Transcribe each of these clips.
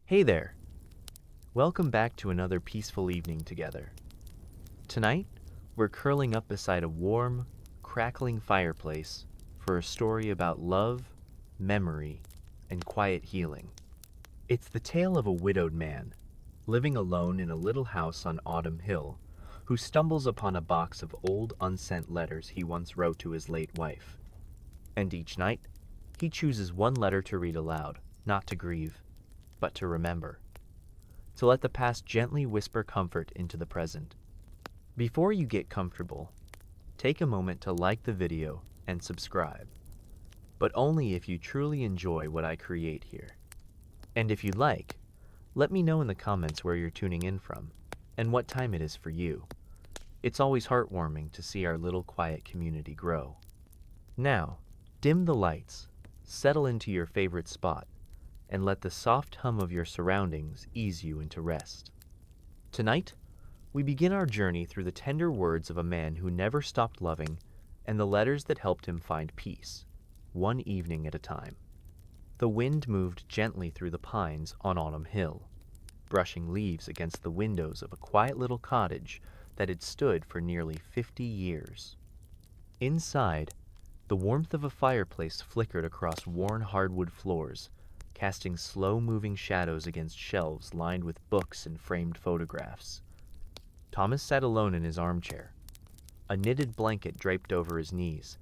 Hey there! Welcome back to another peaceful evening together. Tonight, we're curling up beside a warm, crackling fireplace for a story about love, memory, and quiet healing. It's the tale of a widowed man, living alone in a little house on Autumn Hill, who stumbles upon a box of old unsent letters he once wrote to his late wife. And each night, he chooses one letter to read aloud, not to grieve, but to remember. To let the past gently whisper comfort into the present. Before you get comfortable, take a moment to like the video and subscribe, but only if you truly enjoy what I create here. And if you'd like, let me know in the comments where you're tuning in from and what time it is for you. It's always heartwarming to see our little quiet community grow. Now, dim the lights, settle into your favorite spot, and let the soft hum of your surroundings ease you into rest. Tonight, we begin our journey through the tender words of a man who never stopped loving and the letters that helped him find peace, one evening at a time. The wind moved gently through the pines on Autumn Hill, brushing leaves against the windows of a quiet little cottage that had stood for nearly 50 years. Inside, the warmth of a fireplace flickered across worn hardwood floors, casting slow-moving shadows against shelves lined with books and framed photographs. Thomas sat alone in his armchair, a knitted blanket draped over his knees,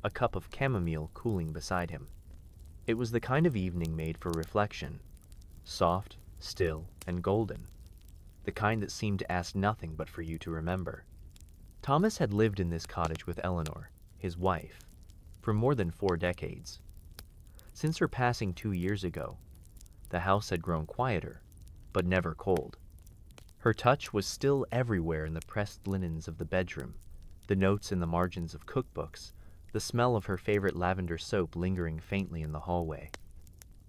a cup of chamomile cooling beside him. It was the kind of evening made for reflection, soft, still, and golden, the kind that seemed to ask nothing but for you to remember. Thomas had lived in this cottage with Eleanor, his wife, for more than 4 decades. Since her passing 2 years ago, the house had grown quieter, but never cold. Her touch was still everywhere in the pressed linens of the bedroom, the notes in the margins of cookbooks, the smell of her favorite lavender soap lingering faintly in the hallway.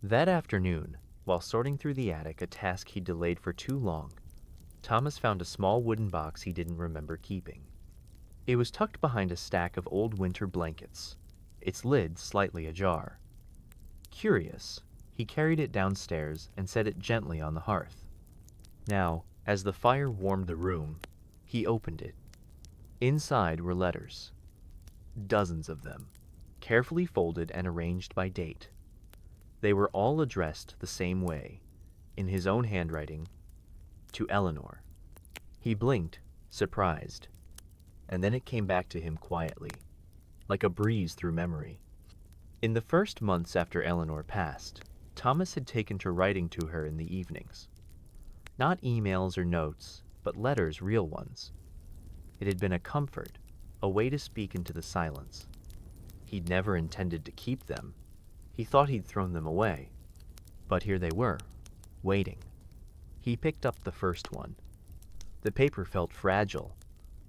That afternoon, while sorting through the attic, a task he'd delayed for too long, Thomas found a small wooden box he didn't remember keeping. It was tucked behind a stack of old winter blankets, its lid slightly ajar. Curious, he carried it downstairs and set it gently on the hearth. Now, as the fire warmed the room, he opened it. Inside were letters, dozens of them, carefully folded and arranged by date. They were all addressed the same way, in his own handwriting, to Eleanor. He blinked, surprised, and then it came back to him quietly, like a breeze through memory. In the first months after Eleanor passed, Thomas had taken to writing to her in the evenings. Not emails or notes, but letters, real ones. It had been a comfort, a way to speak into the silence. He'd never intended to keep them. He thought he'd thrown them away. But here they were, waiting. He picked up the first one. The paper felt fragile,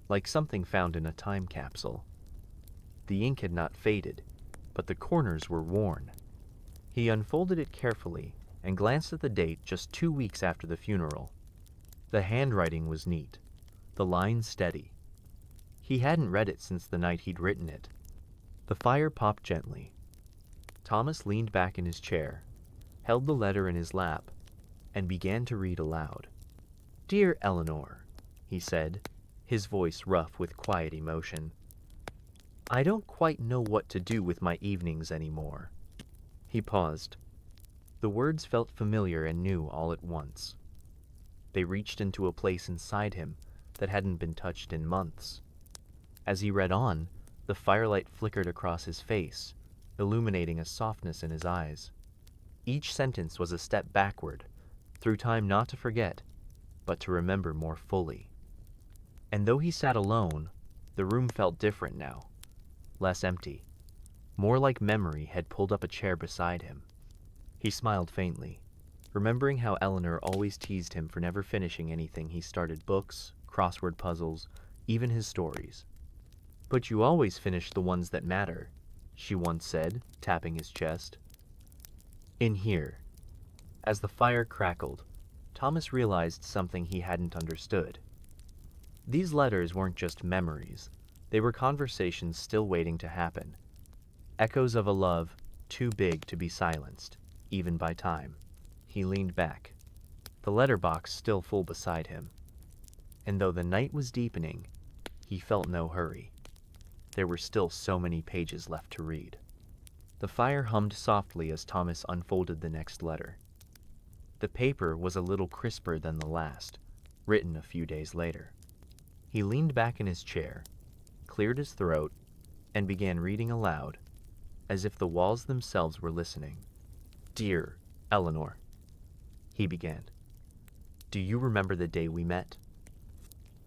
like something found in a time capsule. The ink had not faded, but the corners were worn. He unfolded it carefully and glanced at the date just 2 weeks after the funeral. The handwriting was neat, the lines steady. He hadn't read it since the night he'd written it. The fire popped gently. Thomas leaned back in his chair, held the letter in his lap, and began to read aloud. "Dear Eleanor," he said, his voice rough with quiet emotion. "I don't quite know what to do with my evenings anymore." He paused. The words felt familiar and new all at once. They reached into a place inside him that hadn't been touched in months. As he read on, the firelight flickered across his face, illuminating a softness in his eyes. Each sentence was a step backward, through time not to forget, but to remember more fully. And though he sat alone, the room felt different now. Less empty, more like memory had pulled up a chair beside him. He smiled faintly, remembering how Eleanor always teased him for never finishing anything he started: books, crossword puzzles, even his stories. "But you always finish the ones that matter," she once said, tapping his chest. In here, as the fire crackled, Thomas realized something he hadn't understood. These letters weren't just memories. They were conversations still waiting to happen. Echoes of a love too big to be silenced, even by time. He leaned back, the letterbox still full beside him. And though the night was deepening, he felt no hurry. There were still so many pages left to read. The fire hummed softly as Thomas unfolded the next letter. The paper was a little crisper than the last, written a few days later. He leaned back in his chair, cleared his throat, and began reading aloud, as if the walls themselves were listening. "Dear Eleanor," he began, "do you remember the day we met?"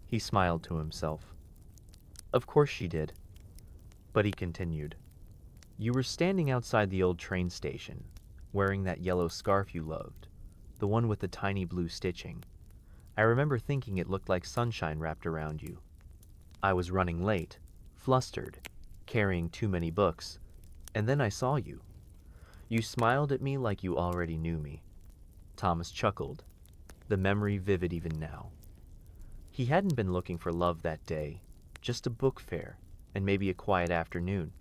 He smiled to himself. Of course she did. But he continued, "You were standing outside the old train station, wearing that yellow scarf you loved, the one with the tiny blue stitching. I remember thinking it looked like sunshine wrapped around you. I was running late, flustered, carrying too many books, and then I saw you. You smiled at me like you already knew me." Thomas chuckled, the memory vivid even now. He hadn't been looking for love that day, just a book fair and maybe a quiet afternoon.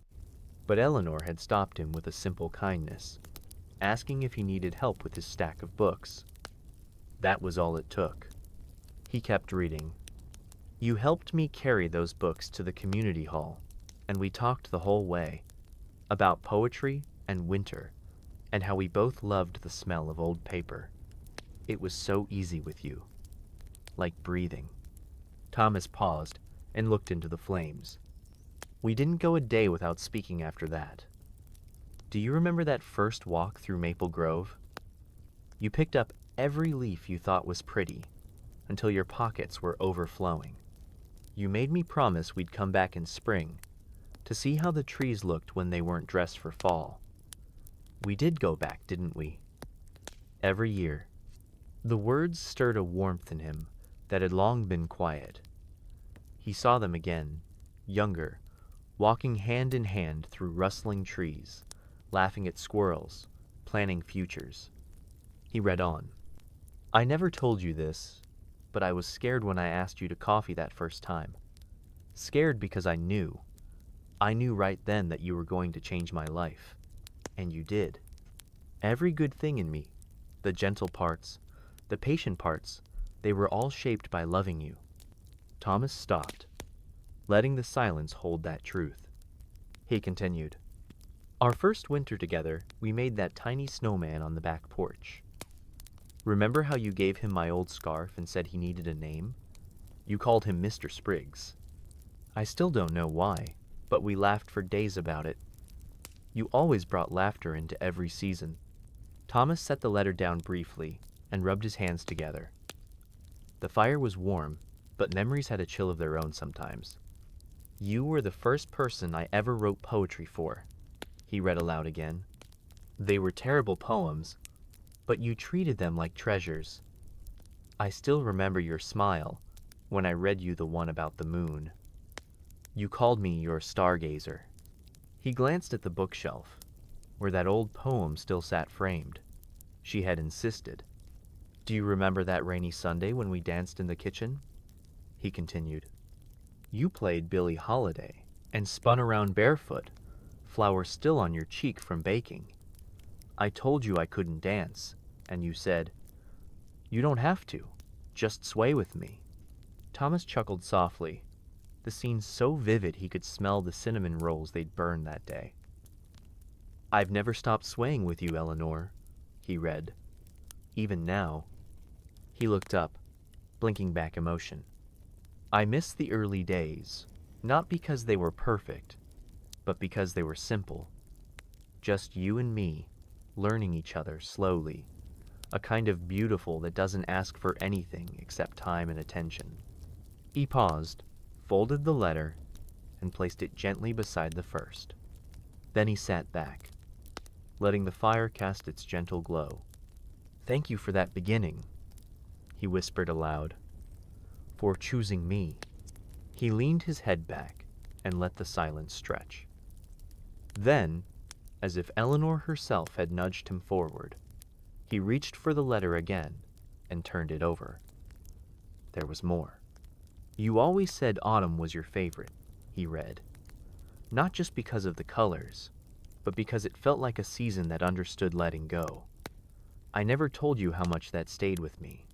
But Eleanor had stopped him with a simple kindness, asking if he needed help with his stack of books. That was all it took. He kept reading. "You helped me carry those books to the community hall, and we talked the whole way about poetry and winter, and how we both loved the smell of old paper. It was so easy with you, like breathing." Thomas paused and looked into the flames. "We didn't go a day without speaking after that. Do you remember that first walk through Maple Grove? You picked up every leaf you thought was pretty, until your pockets were overflowing. You made me promise we'd come back in spring, to see how the trees looked when they weren't dressed for fall. We did go back, didn't we? Every year." The words stirred a warmth in him that had long been quiet. He saw them again, younger, walking hand in hand through rustling trees, laughing at squirrels, planning futures. He read on. "I never told you this, but I was scared when I asked you to coffee that first time. Scared because I knew right then that you were going to change my life. And you did. Every good thing in me, the gentle parts, the patient parts, they were all shaped by loving you." Thomas stopped, letting the silence hold that truth. He continued, "Our first winter together, we made that tiny snowman on the back porch. Remember how you gave him my old scarf and said he needed a name? You called him Mr. Spriggs. I still don't know why, but we laughed for days about it. You always brought laughter into every season." Thomas set the letter down briefly and rubbed his hands together. The fire was warm, but memories had a chill of their own sometimes. "You were the first person I ever wrote poetry for," he read aloud again. "They were terrible poems, but you treated them like treasures. I still remember your smile when I read you the one about the moon. You called me your stargazer." He glanced at the bookshelf, where that old poem still sat framed. She had insisted. "Do you remember that rainy Sunday when we danced in the kitchen?" He continued. "You played Billie Holiday and spun around barefoot, flour still on your cheek from baking. I told you I couldn't dance, and you said, 'You don't have to, just sway with me.'" Thomas chuckled softly, the scene so vivid he could smell the cinnamon rolls they'd burned that day. "I've never stopped swaying with you, Eleanor," he read. "Even now." He looked up, blinking back emotion. "I miss the early days, not because they were perfect, but because they were simple. Just you and me, learning each other slowly, a kind of beautiful that doesn't ask for anything except time and attention." He paused, folded the letter, and placed it gently beside the first. Then he sat back, letting the fire cast its gentle glow. "Thank you for that beginning," he whispered aloud, "for choosing me." He leaned his head back and let the silence stretch. Then, as if Eleanor herself had nudged him forward, he reached for the letter again and turned it over. There was more. "You always said autumn was your favorite," he read. "Not just because of the colors, but because it felt like a season that understood letting go. I never told you how much that stayed with me.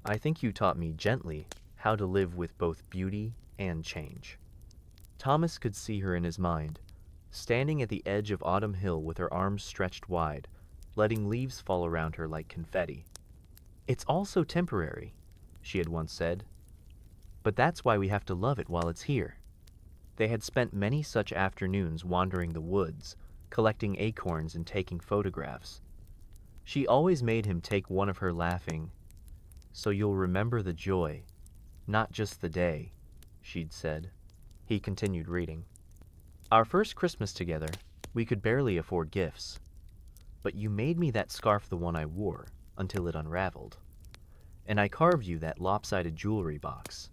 I think you taught me gently how to live with both beauty and change. Thomas could see her in his mind, standing at the edge of Autumn Hill with her arms stretched wide, letting leaves fall around her like confetti. "It's all so temporary," she had once said, "but that's why we have to love it while it's here." They had spent many such afternoons wandering the woods, collecting acorns and taking photographs. She always made him take one of her, laughing. "So you'll remember the joy, not just the day," she'd said. He continued reading. "Our first Christmas together, we could barely afford gifts. But you made me that scarf, the one I wore, until it unraveled. And I carved you that lopsided jewelry box.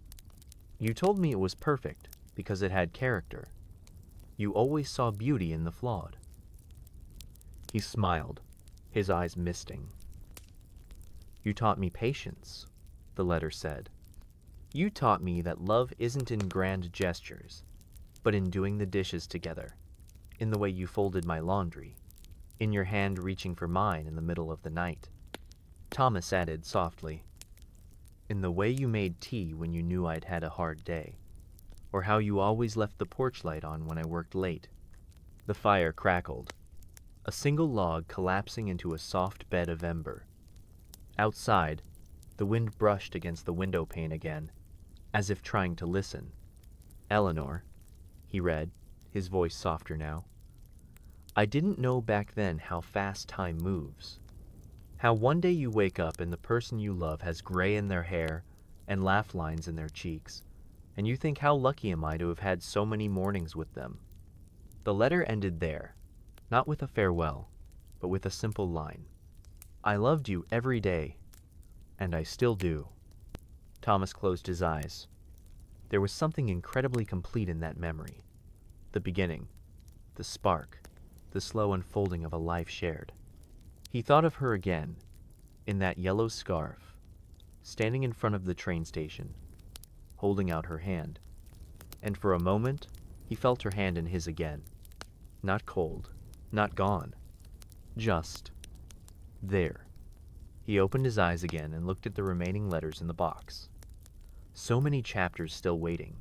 You told me it was perfect because it had character. You always saw beauty in the flawed." He smiled, his eyes misting. "You taught me patience," the letter said. "You taught me that love isn't in grand gestures, but in doing the dishes together, in the way you folded my laundry, in your hand reaching for mine in the middle of the night." Thomas added softly, "In the way you made tea when you knew I'd had a hard day, or how you always left the porch light on when I worked late." The fire crackled, a single log collapsing into a soft bed of ember. Outside, the wind brushed against the window pane again, as if trying to listen. "Eleanor," he read, his voice softer now, "I didn't know back then how fast time moves. How one day you wake up and the person you love has gray in their hair and laugh lines in their cheeks, and you think, how lucky am I to have had so many mornings with them." The letter ended there, not with a farewell, but with a simple line. "I loved you every day, and I still do." Thomas closed his eyes. There was something incredibly complete in that memory. The beginning, the spark, the slow unfolding of a life shared. He thought of her again, in that yellow scarf, standing in front of the train station, holding out her hand. And for a moment, he felt her hand in his again. Not cold, not gone, just there. He opened his eyes again and looked at the remaining letters in the box. So many chapters still waiting.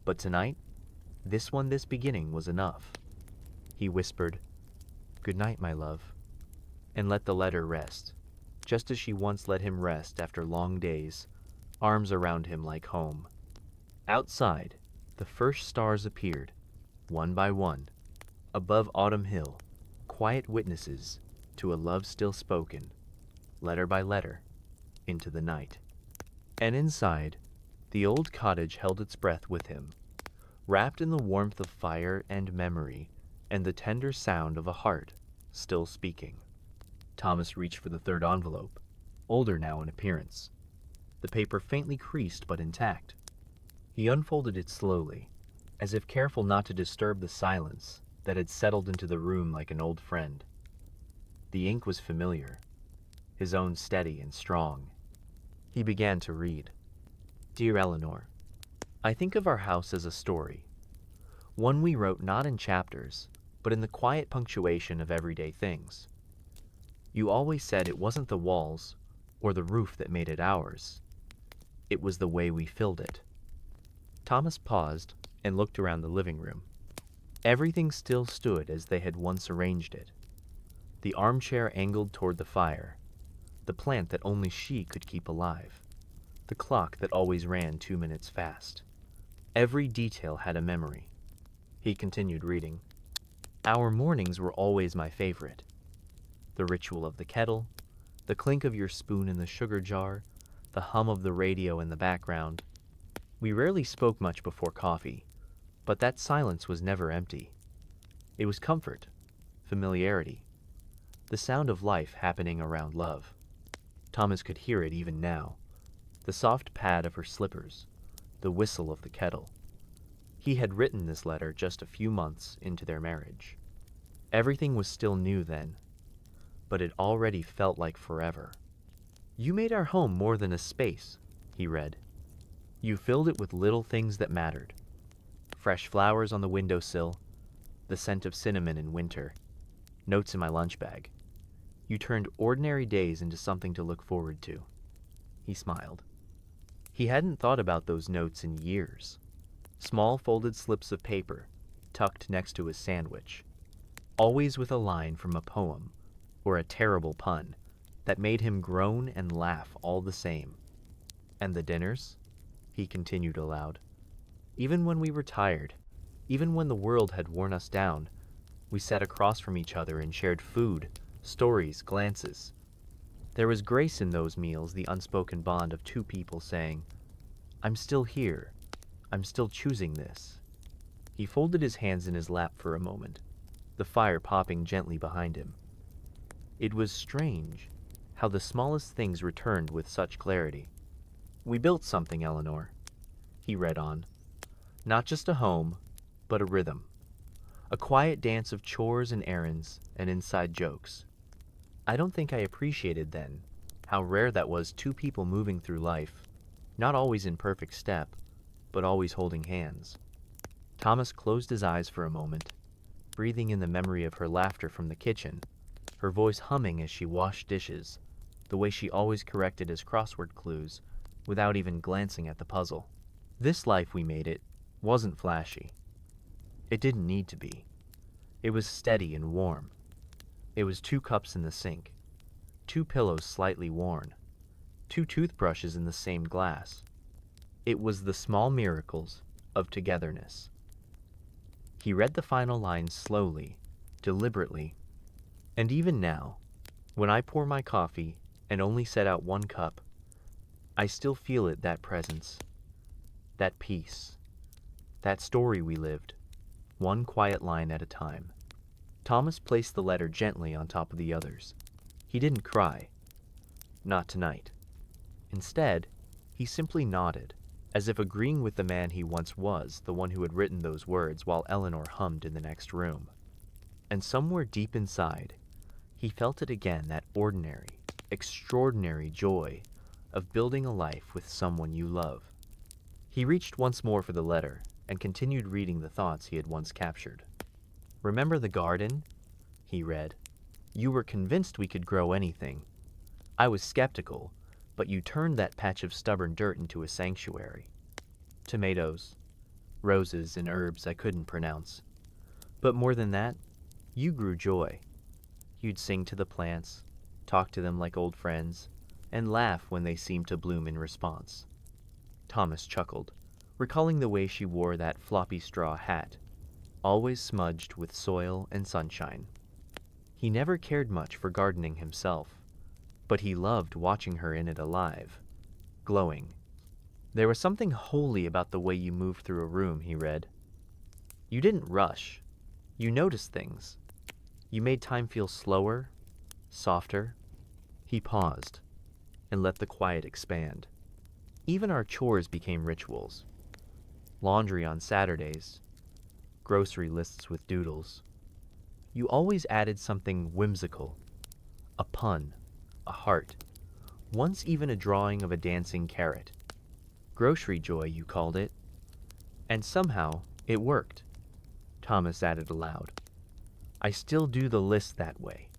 But tonight, this one, this beginning, was enough. He whispered, "Good night, my love," and let the letter rest, just as she once let him rest after long days, arms around him like home. Outside, the first stars appeared, one by one, above Autumn Hill, quiet witnesses to a love still spoken, letter by letter, into the night. And inside, the old cottage held its breath with him, wrapped in the warmth of fire and memory and the tender sound of a heart still speaking. Thomas reached for the third envelope, older now in appearance, the paper faintly creased but intact. He unfolded it slowly, as if careful not to disturb the silence that had settled into the room like an old friend. The ink was familiar, his own steady and strong. He began to read. "Dear Eleanor, I think of our house as a story, one we wrote not in chapters, but in the quiet punctuation of everyday things. You always said it wasn't the walls or the roof that made it ours. It was the way we filled it." Thomas paused and looked around the living room. Everything still stood as they had once arranged it. The armchair angled toward the fire, the plant that only she could keep alive, the clock that always ran 2 minutes fast. Every detail had a memory. He continued reading. "Our mornings were always my favorite. The ritual of the kettle, the clink of your spoon in the sugar jar, the hum of the radio in the background. We rarely spoke much before coffee, but that silence was never empty. It was comfort, familiarity, the sound of life happening around love." Thomas could hear it even now, the soft pad of her slippers, the whistle of the kettle. He had written this letter just a few months into their marriage. Everything was still new then, but it already felt like forever. "You made our home more than a space," he read. "You filled it with little things that mattered. Fresh flowers on the windowsill, the scent of cinnamon in winter, notes in my lunch bag. You turned ordinary days into something to look forward to." he smiled. He hadn't thought about those notes in years. Small folded slips of paper, tucked next to his sandwich, always with a line from a poem or a terrible pun that made him groan and laugh all the same. And the dinners? He continued aloud. Even when we were tired, even when the world had worn us down, we sat across from each other and shared food, stories, glances. There was grace in those meals, the unspoken bond of two people saying, "I'm still here. I'm still choosing this." He folded his hands in his lap for a moment, the fire popping gently behind him. It was strange how the smallest things returned with such clarity. "We built something, Eleanor," he read on. "Not just a home, but a rhythm. A quiet dance of chores and errands and inside jokes. I don't think I appreciated then how rare that was, two people moving through life, not always in perfect step, but always holding hands." Thomas closed his eyes for a moment, breathing in the memory of her laughter from the kitchen, her voice humming as she washed dishes, the way she always corrected his crossword clues without even glancing at the puzzle. This life we made it wasn't flashy. It didn't need to be. It was steady and warm. It was 2 cups in the sink, 2 pillows slightly worn, 2 toothbrushes in the same glass. It was the small miracles of togetherness. He read the final lines slowly, deliberately, and even now, when I pour my coffee and only set out 1 cup, I still feel it, that presence, that peace, that story we lived, one quiet line at a time. Thomas placed the letter gently on top of the others. He didn't cry. Not tonight. Instead, he simply nodded, as if agreeing with the man he once was, the one who had written those words while Eleanor hummed in the next room. And somewhere deep inside, he felt it again, that ordinary, extraordinary joy of building a life with someone you love. He reached once more for the letter and continued reading the thoughts he had once captured. "Remember the garden?" he read. "You were convinced we could grow anything. I was skeptical, but you turned that patch of stubborn dirt into a sanctuary. Tomatoes, roses, and herbs I couldn't pronounce. But more than that, you grew joy. You'd sing to the plants, talk to them like old friends, and laugh when they seemed to bloom in response." Thomas chuckled, recalling the way she wore that floppy straw hat, always smudged with soil and sunshine. He never cared much for gardening himself, but he loved watching her in it, alive, glowing. "There was something holy about the way you moved through a room," he read. "You didn't rush. You noticed things. You made time feel slower, softer." He paused and let the quiet expand. "Even our chores became rituals. Laundry on Saturdays, grocery lists with doodles. You always added something whimsical, a pun, a heart, once even a drawing of a dancing carrot. Grocery joy, you called it. And somehow it worked." Thomas added aloud. "I still do the list that way.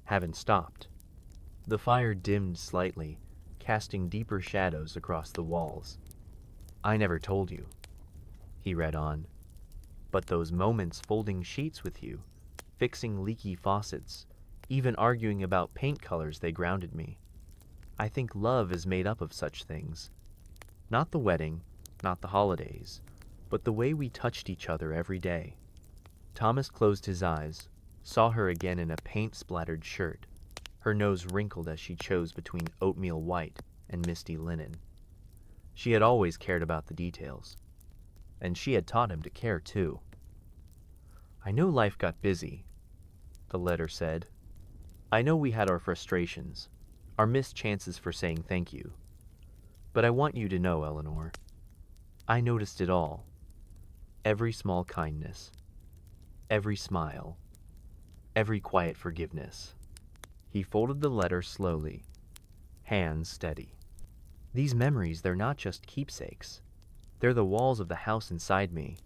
Haven't stopped." The fire dimmed slightly, casting deeper shadows across the walls. "I never told you," he read on, "but those moments folding sheets with you, fixing leaky faucets, even arguing about paint colors, they grounded me. I think love is made up of such things. Not the wedding, not the holidays, but the way we touched each other every day." Thomas closed his eyes, saw her again in a paint-splattered shirt, her nose wrinkled as she chose between oatmeal white and misty linen. She had always cared about the details, and she had taught him to care too. "I know life got busy," the letter said. "I know we had our frustrations, our missed chances for saying thank you. But I want you to know, Eleanor, I noticed it all. Every small kindness, every smile, every quiet forgiveness." He folded the letter slowly, hands steady. "These memories, they're not just keepsakes. They're the walls of the house inside me.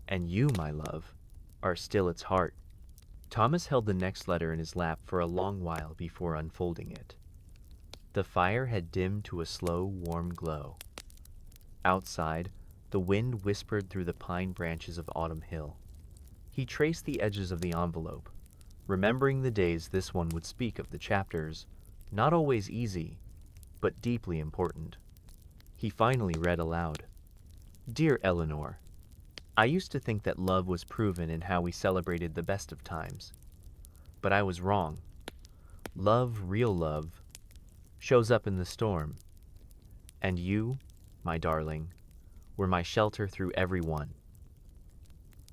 And you, my love, are still its heart." Thomas held the next letter in his lap for a long while before unfolding it. The fire had dimmed to a slow, warm glow. Outside, the wind whispered through the pine branches of Autumn Hill. He traced the edges of the envelope, remembering the days this one would speak of the chapters, not always easy, but deeply important. He finally read aloud. Dear Eleanor, I used to think that love was proven in how we celebrated the best of times. But I was wrong. Love, real love, shows up in the storm. And you, my darling, were my shelter through every one.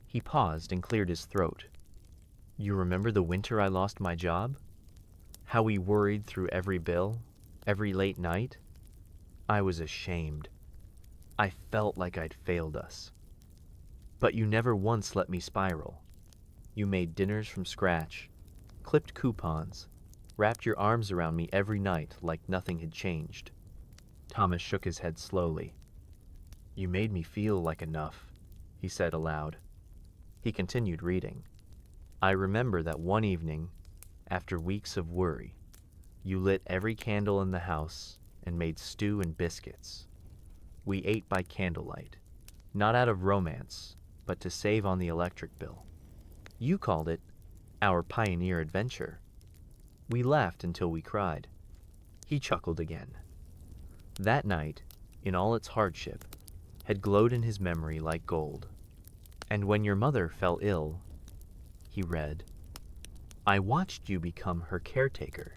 He paused and cleared his throat. You remember the winter I lost my job? How we worried through every bill, every late night? I was ashamed. I felt like I'd failed us. But you never once let me spiral. You made dinners from scratch, clipped coupons, wrapped your arms around me every night like nothing had changed. Thomas shook his head slowly. You made me feel like enough, he said aloud. He continued reading. I remember that one evening, after weeks of worry, you lit every candle in the house and made stew and biscuits. We ate by candlelight, not out of romance, but to save on the electric bill. You called it our pioneer adventure. We laughed until we cried. He chuckled again. That night, in all its hardship, had glowed in his memory like gold. And when your mother fell ill, he read, I watched you become her caretaker,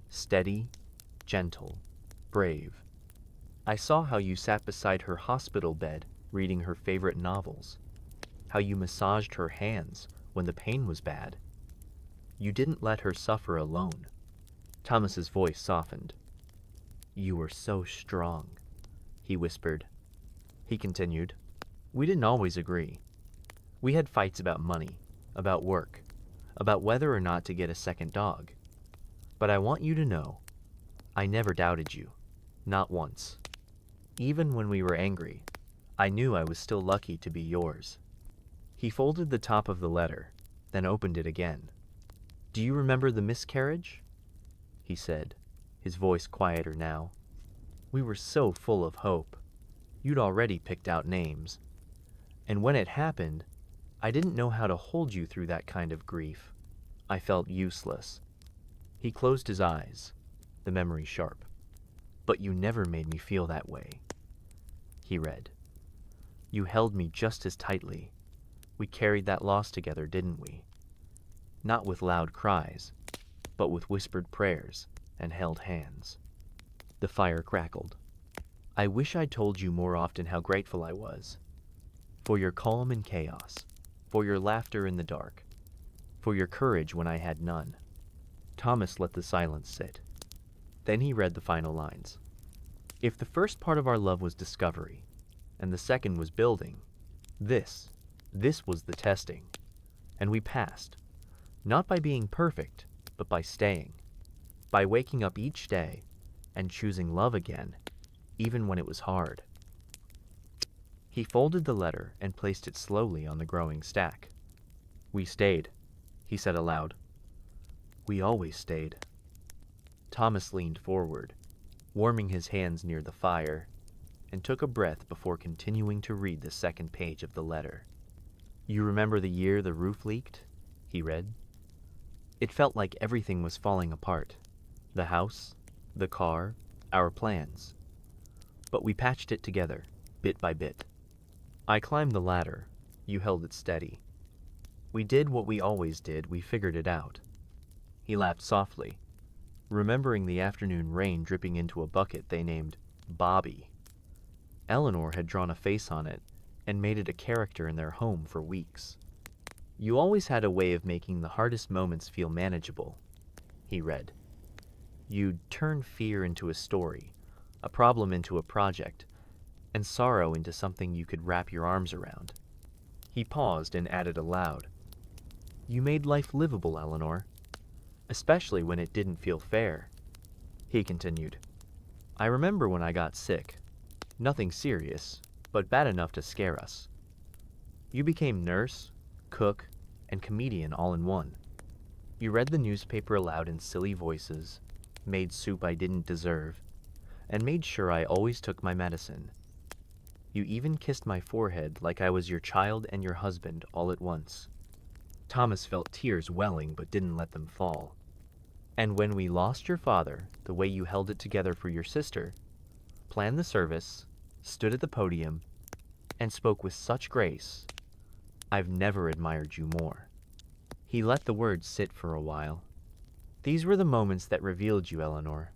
steady, gentle, brave. I saw how you sat beside her hospital bed reading her favorite novels, how you massaged her hands when the pain was bad. You didn't let her suffer alone. Thomas's voice softened. You were so strong, he whispered. He continued, we didn't always agree. We had fights about money, about work, about whether or not to get a second dog. But I want you to know, I never doubted you, not once. Even when we were angry, I knew I was still lucky to be yours. He folded the top of the letter, then opened it again. Do you remember the miscarriage? He said, his voice quieter now. We were so full of hope. You'd already picked out names. And when it happened, I didn't know how to hold you through that kind of grief. I felt useless. He closed his eyes, the memory sharp. But you never made me feel that way. He read. You held me just as tightly. We carried that loss together, didn't we? Not with loud cries, but with whispered prayers and held hands. The fire crackled. I wish I'd told you more often how grateful I was. For your calm in chaos, for your laughter in the dark, for your courage when I had none. Thomas let the silence sit. Then he read the final lines. If the first part of our love was discovery, and the second was building, this was the testing. And we passed, not by being perfect, but by staying, by waking up each day and choosing love again, even when it was hard. He folded the letter and placed it slowly on the growing stack. We stayed, he said aloud. We always stayed. Thomas leaned forward, warming his hands near the fire, and took a breath before continuing to read the second page of the letter. You remember the year the roof leaked? He read. It felt like everything was falling apart. The house, the car, our plans. But we patched it together, bit by bit. I climbed the ladder. You held it steady. We did what we always did. We figured it out. He laughed softly, remembering the afternoon rain dripping into a bucket they named Bobby. Eleanor had drawn a face on it and made it a character in their home for weeks. You always had a way of making the hardest moments feel manageable, he read. You'd turn fear into a story, a problem into a project, and sorrow into something you could wrap your arms around. He paused and added aloud, You made life livable, Eleanor, especially when it didn't feel fair. He continued, I remember when I got sick. Nothing serious, but bad enough to scare us. You became nurse, cook, and comedian all in one. You read the newspaper aloud in silly voices, made soup I didn't deserve, and made sure I always took my medicine. You even kissed my forehead like I was your child and your husband all at once. Thomas felt tears welling but didn't let them fall. And when we lost your father, the way you held it together for your sister, planned the service, stood at the podium, and spoke with such grace, I've never admired you more. He let the words sit for a while. These were the moments that revealed you, Eleanor.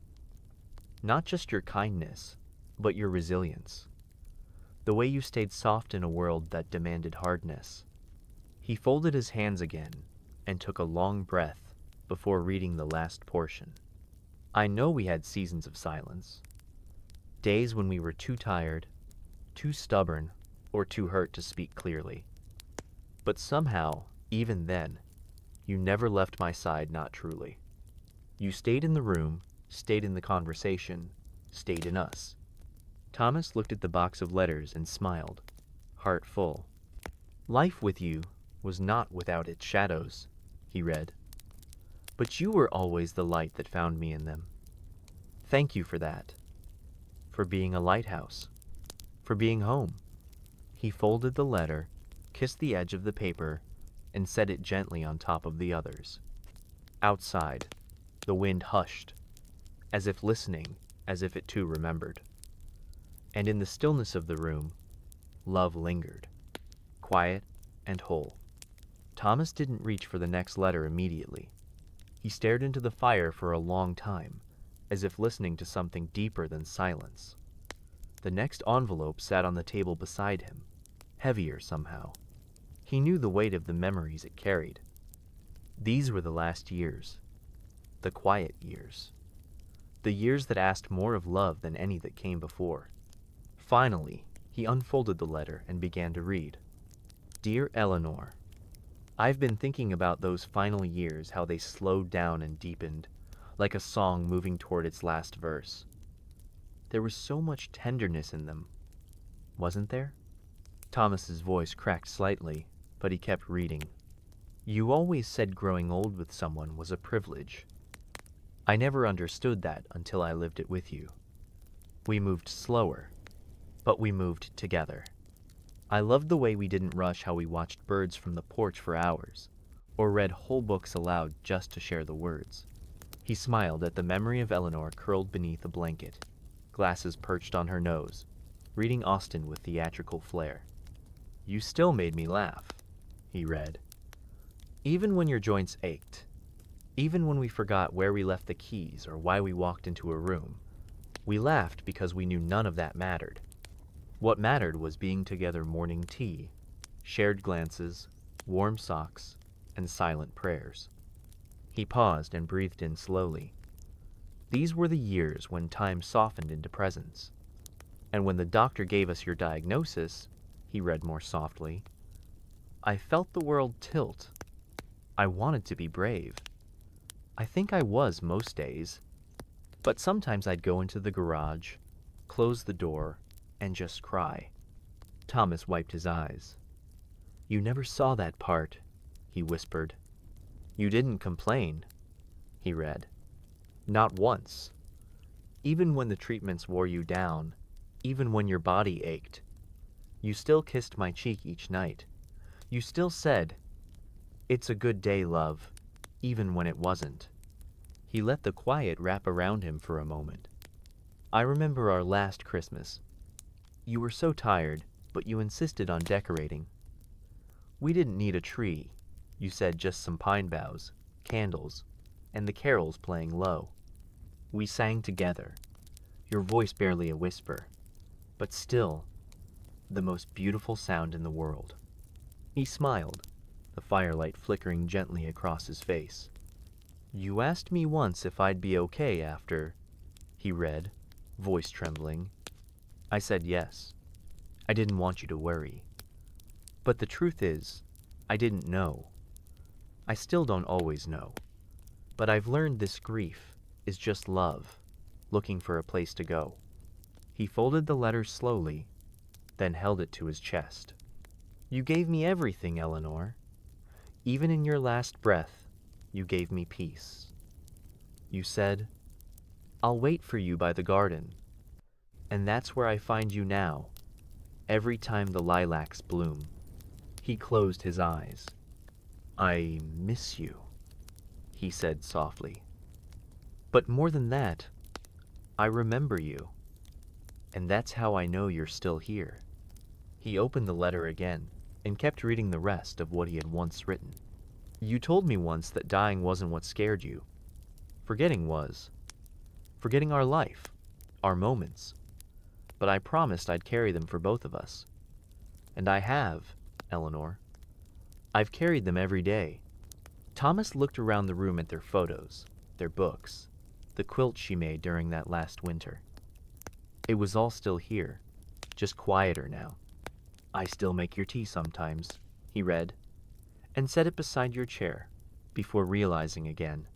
Not just your kindness, but your resilience. The way you stayed soft in a world that demanded hardness. He folded his hands again and took a long breath before reading the last portion. I know we had seasons of silence. Days when we were too tired, too stubborn, or too hurt to speak clearly. But somehow, even then, you never left my side, not truly. You stayed in the room, stayed in the conversation, stayed in us. Thomas looked at the box of letters and smiled, heart full. Life with you was not without its shadows, he read. But you were always the light that found me in them. Thank you for that. For being a lighthouse. For being home. He folded the letter, kissed the edge of the paper, and set it gently on top of the others. Outside, the wind hushed, as if listening, as if it too remembered. And in the stillness of the room, love lingered, quiet and whole. Thomas didn't reach for the next letter immediately. He stared into the fire for a long time, as if listening to something deeper than silence. The next envelope sat on the table beside him, heavier somehow. He knew the weight of the memories it carried. These were the last years, the quiet years, the years that asked more of love than any that came before. Finally, he unfolded the letter and began to read. Dear Eleanor, I've been thinking about those final years, how they slowed down and deepened, like a song moving toward its last verse. There was so much tenderness in them, wasn't there? Thomas's voice cracked slightly, but he kept reading. You always said growing old with someone was a privilege. I never understood that until I lived it with you. We moved slower, but we moved together. I loved the way we didn't rush, how we watched birds from the porch for hours, or read whole books aloud just to share the words. He smiled at the memory of Eleanor curled beneath a blanket, glasses perched on her nose, reading Austen with theatrical flair. You still made me laugh, he read. Even when your joints ached, even when we forgot where we left the keys or why we walked into a room, we laughed because we knew none of that mattered. What mattered was being together, morning tea, shared glances, warm socks, and silent prayers. He paused and breathed in slowly. These were the years when time softened into presence. And when the doctor gave us your diagnosis, he read more softly, I felt the world tilt. I wanted to be brave. I think I was most days. But sometimes I'd go into the garage, close the door, and just cry. Thomas wiped his eyes. You never saw that part, he whispered. You didn't complain, he read. Not once. Even when the treatments wore you down, even when your body ached, you still kissed my cheek each night. You still said, it's a good day, love, even when it wasn't. He let the quiet wrap around him for a moment. I remember our last Christmas. You were so tired, but you insisted on decorating. We didn't need a tree. You said just some pine boughs, candles, and the carols playing low. We sang together, your voice barely a whisper, but still, the most beautiful sound in the world. He smiled, the firelight flickering gently across his face. You asked me once if I'd be okay after, he read, voice trembling. I said yes. I didn't want you to worry. But the truth is, I didn't know. I still don't always know. But I've learned this grief is just love, looking for a place to go. He folded the letter slowly, then held it to his chest. You gave me everything, Eleanor. Even in your last breath, you gave me peace. You said, I'll wait for you by the garden. And that's where I find you now, every time the lilacs bloom. He closed his eyes. I miss you, he said softly. But more than that, I remember you. And that's how I know you're still here. He opened the letter again and kept reading the rest of what he had once written. You told me once that dying wasn't what scared you. Forgetting was. Forgetting our life, our moments. But I promised I'd carry them for both of us. And I have, Eleanor. I've carried them every day. Thomas looked around the room at their photos, their books, the quilt she made during that last winter. It was all still here, just quieter now. I still make your tea sometimes, he read, and set it beside your chair, before realizing again.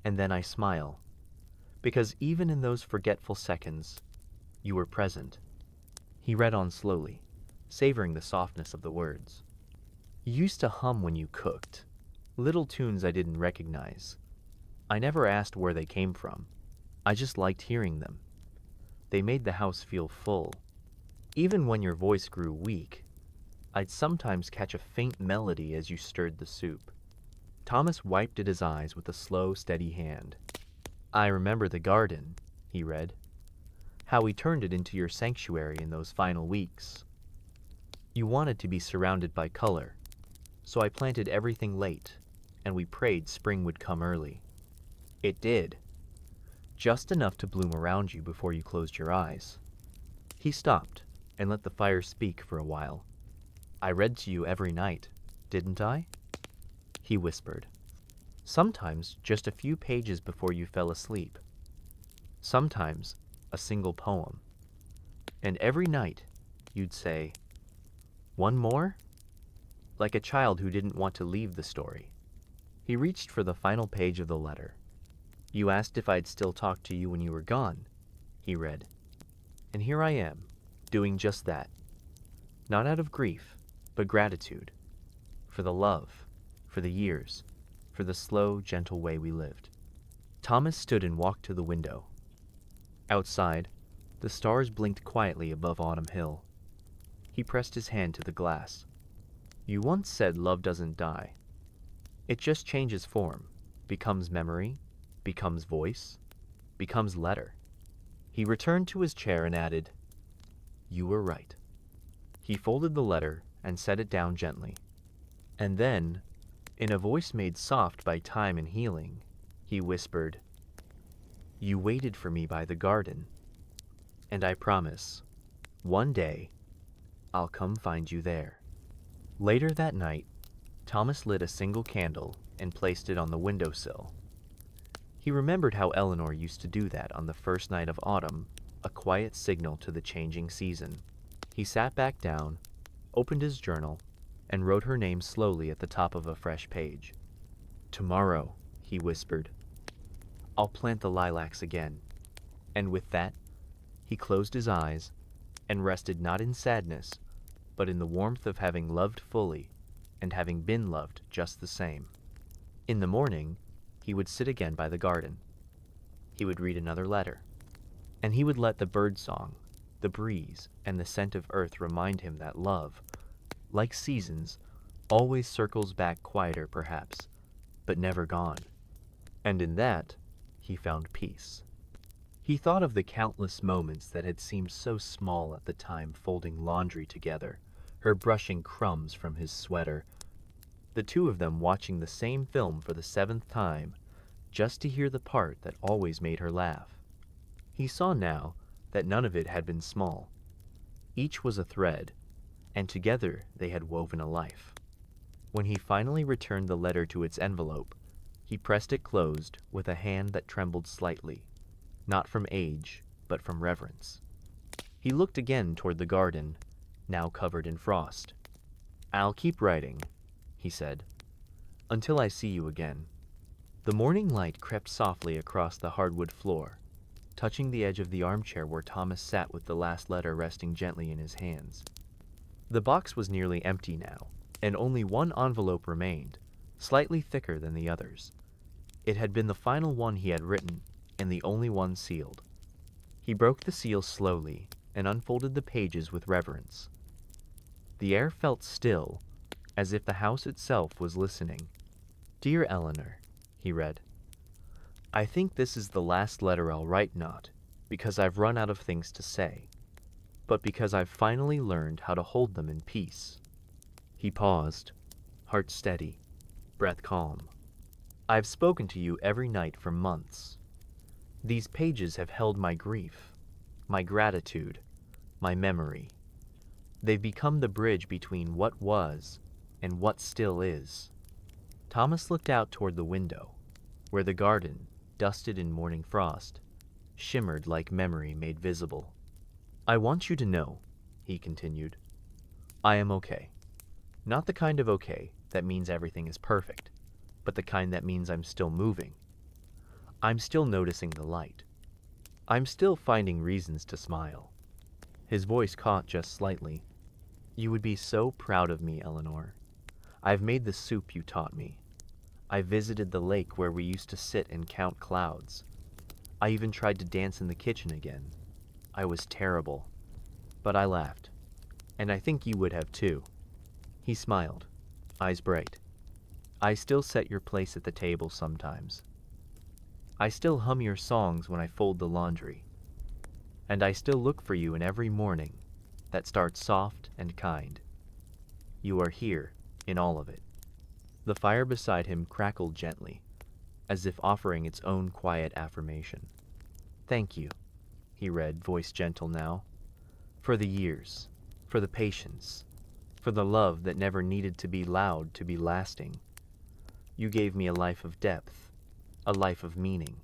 And then I smile, because even in those forgetful seconds, you were present. He read on slowly, savoring the softness of the words. You used to hum when you cooked, little tunes I didn't recognize. I never asked where they came from. I just liked hearing them. They made the house feel full. Even when your voice grew weak, I'd sometimes catch a faint melody as you stirred the soup. Thomas wiped at his eyes with a slow, steady hand. I remember the garden, he read. How we turned it into your sanctuary in those final weeks. You wanted to be surrounded by color, so I planted everything late, and we prayed spring would come early. It did. Just enough to bloom around you before you closed your eyes. He stopped and let the fire speak for a while. I read to you every night, didn't I? He whispered. Sometimes just a few pages before you fell asleep. Sometimes a single poem. And every night you'd say, one more? Like a child who didn't want to leave the story. He reached for the final page of the letter. You asked if I'd still talk to you when you were gone, he read. And here I am, doing just that. Not out of grief, but gratitude. For the love, for the years, for the slow, gentle way we lived. Thomas stood and walked to the window. Outside, the stars blinked quietly above Autumn Hill. He pressed his hand to the glass. You once said love doesn't die. It just changes form, becomes memory, becomes voice, becomes letter. He returned to his chair and added, you were right. He folded the letter and set it down gently. And then, in a voice made soft by time and healing, he whispered, you waited for me by the garden, and I promise, one day, I'll come find you there. Later that night, Thomas lit a single candle and placed it on the windowsill. He remembered how Eleanor used to do that on the first night of autumn, a quiet signal to the changing season. He sat back down, opened his journal, and wrote her name slowly at the top of a fresh page. Tomorrow, he whispered, I'll plant the lilacs again. And with that, he closed his eyes and rested not in sadness, but in the warmth of having loved fully and having been loved just the same. In the morning, he would sit again by the garden. He would read another letter, and he would let the birdsong, the breeze, and the scent of earth remind him that love, like seasons, always circles back quieter perhaps, but never gone. And in that, he found peace. He thought of the countless moments that had seemed so small at the time, folding laundry together, her brushing crumbs from his sweater, the two of them watching the same film for the 7th time, just to hear the part that always made her laugh. He saw now that none of it had been small. Each was a thread, and together they had woven a life. When he finally returned the letter to its envelope, he pressed it closed with a hand that trembled slightly, not from age, but from reverence. He looked again toward the garden, now covered in frost. I'll keep writing, he said, until I see you again. The morning light crept softly across the hardwood floor, touching the edge of the armchair where Thomas sat with the last letter resting gently in his hands. The box was nearly empty now, and only one envelope remained, slightly thicker than the others. It had been the final one he had written, and the only one sealed. He broke the seal slowly and unfolded the pages with reverence. The air felt still, as if the house itself was listening. "Dear Eleanor," he read, "I think this is the last letter I'll write, not because I've run out of things to say, but because I've finally learned how to hold them in peace." He paused, heart steady, breath calm. "I've spoken to you every night for months. These pages have held my grief, my gratitude, my memory. They've become the bridge between what was and what still is." Thomas looked out toward the window, where the garden, dusted in morning frost, shimmered like memory made visible. "I want you to know," he continued, "I am okay. Not the kind of okay that means everything is perfect, but the kind that means I'm still moving. I'm still noticing the light. I'm still finding reasons to smile." His voice caught just slightly. "You would be so proud of me, Eleanor. I've made the soup you taught me. I visited the lake where we used to sit and count clouds. I even tried to dance in the kitchen again. I was terrible, but I laughed, and I think you would have too." He smiled, eyes bright. "I still set your place at the table sometimes. I still hum your songs when I fold the laundry. And I still look for you in every morning that starts soft and kind. You are here in all of it." The fire beside him crackled gently, as if offering its own quiet affirmation. "Thank you," he read, voice gentle now, "for the years, for the patience, for the love that never needed to be loud to be lasting. You gave me a life of depth, a life of meaning."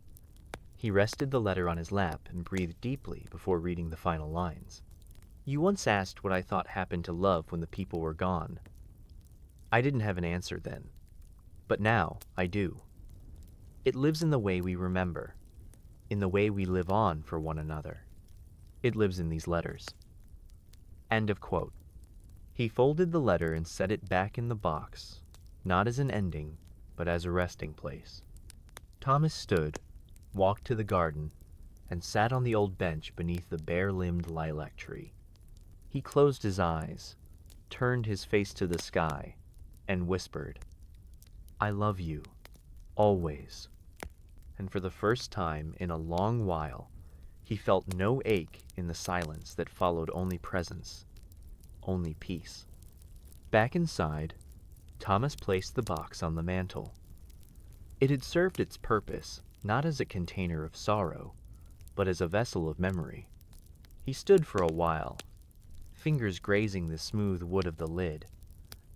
He rested the letter on his lap and breathed deeply before reading the final lines. "You once asked what I thought happened to love when the people were gone. I didn't have an answer then, but now I do. It lives in the way we remember, in the way we live on for one another. It lives in these letters." End of quote. He folded the letter and set it back in the box, not as an ending, but as a resting place. Thomas stood, walked to the garden, and sat on the old bench beneath the bare-limbed lilac tree. He closed his eyes, turned his face to the sky, and whispered, "I love you, always." And for the first time in a long while, he felt no ache in the silence that followed only presence, only peace. Back inside, Thomas placed the box on the mantel. It had served its purpose, not as a container of sorrow, but as a vessel of memory. He stood for a while, fingers grazing the smooth wood of the lid,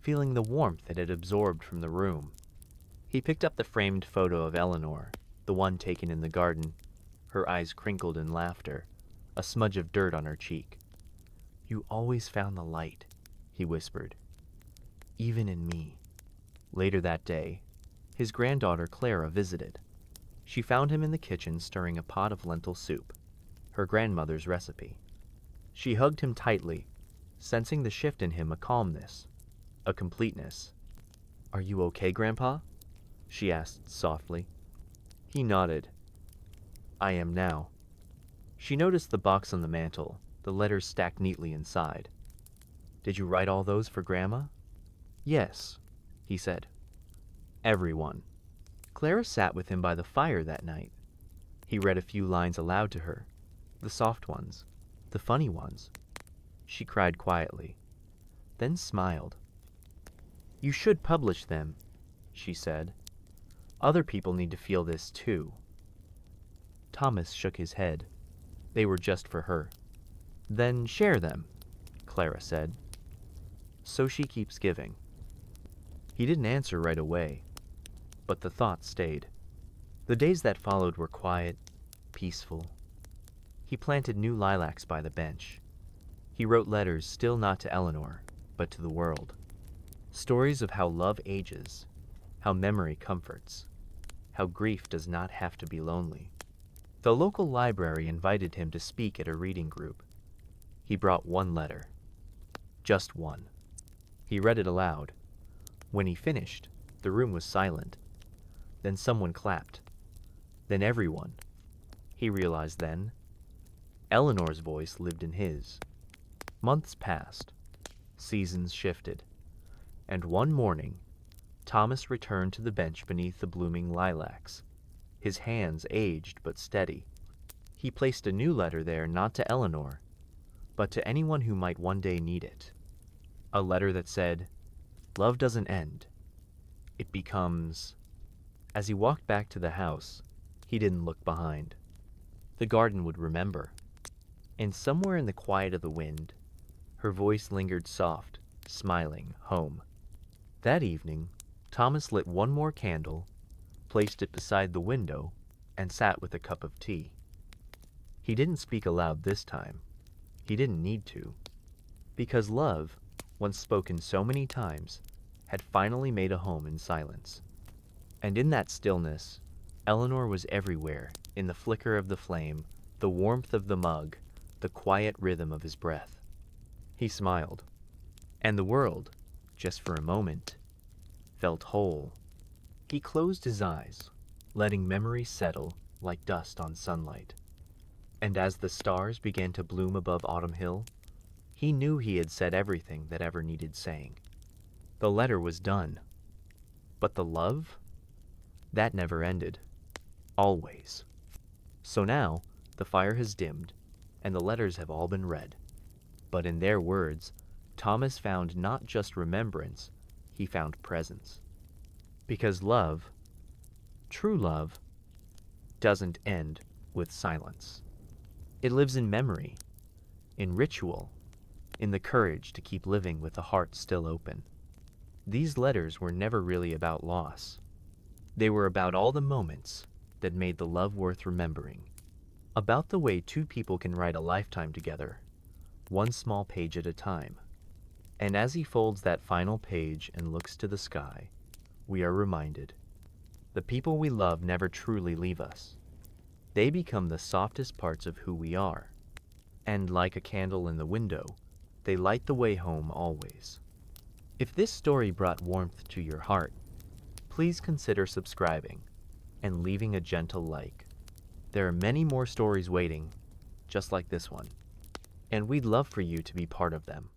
feeling the warmth it had absorbed from the room. He picked up the framed photo of Eleanor, the one taken in the garden, her eyes crinkled in laughter, a smudge of dirt on her cheek. "You always found the light," he whispered, "even in me." Later that day, his granddaughter Clara visited. She found him in the kitchen stirring a pot of lentil soup, her grandmother's recipe. She hugged him tightly, sensing the shift in him, a calmness, a completeness. "Are you okay, Grandpa?" she asked softly. He nodded. "I am now." She noticed the box on the mantel, the letters stacked neatly inside. "Did you write all those for Grandma?" "Yes," he said. "Everyone." Clara sat with him by the fire that night. He read a few lines aloud to her, the soft ones, the funny ones. She cried quietly, then smiled. "You should publish them," she said. "Other people need to feel this too." Thomas shook his head. They were just for her. "Then share them," Clara said. "So she keeps giving." He didn't answer right away, but the thought stayed. The days that followed were quiet, peaceful. He planted new lilacs by the bench. He wrote letters still not to Eleanor, but to the world. Stories of how love ages, how memory comforts, how grief does not have to be lonely. The local library invited him to speak at a reading group. He brought one letter. Just one. He read it aloud. When he finished, the room was silent. Then someone clapped. Then everyone, he realized then. Eleanor's voice lived in his. Months passed, seasons shifted, and one morning, Thomas returned to the bench beneath the blooming lilacs, his hands aged but steady. He placed a new letter there, not to Eleanor, but to anyone who might one day need it. A letter that said, "Love doesn't end. It becomes." As he walked back to the house, he didn't look behind. The garden would remember. And somewhere in the quiet of the wind, her voice lingered soft, smiling, home. That evening, Thomas lit one more candle, placed it beside the window, and sat with a cup of tea. He didn't speak aloud this time. He didn't need to. Because love, once spoken so many times, had finally made a home in silence. And in that stillness, Eleanor was everywhere, in the flicker of the flame, the warmth of the mug, the quiet rhythm of his breath. He smiled, and the world, just for a moment, felt whole. He closed his eyes, letting memory settle like dust on sunlight. And as the stars began to bloom above Autumn Hill, he knew he had said everything that ever needed saying. The letter was done. But the love? That never ended. Always. So now, the fire has dimmed, and the letters have all been read. But in their words, Thomas found not just remembrance, he found presence. Because love, true love, doesn't end with silence. It lives in memory, in ritual, in the courage to keep living with the heart still open. These letters were never really about loss. They were about all the moments that made the love worth remembering. About the way two people can write a lifetime together, one small page at a time. And as he folds that final page and looks to the sky, we are reminded, the people we love never truly leave us. They become the softest parts of who we are. And like a candle in the window, they light the way home always. If this story brought warmth to your heart, please consider subscribing and leaving a gentle like. There are many more stories waiting, just like this one, and we'd love for you to be part of them.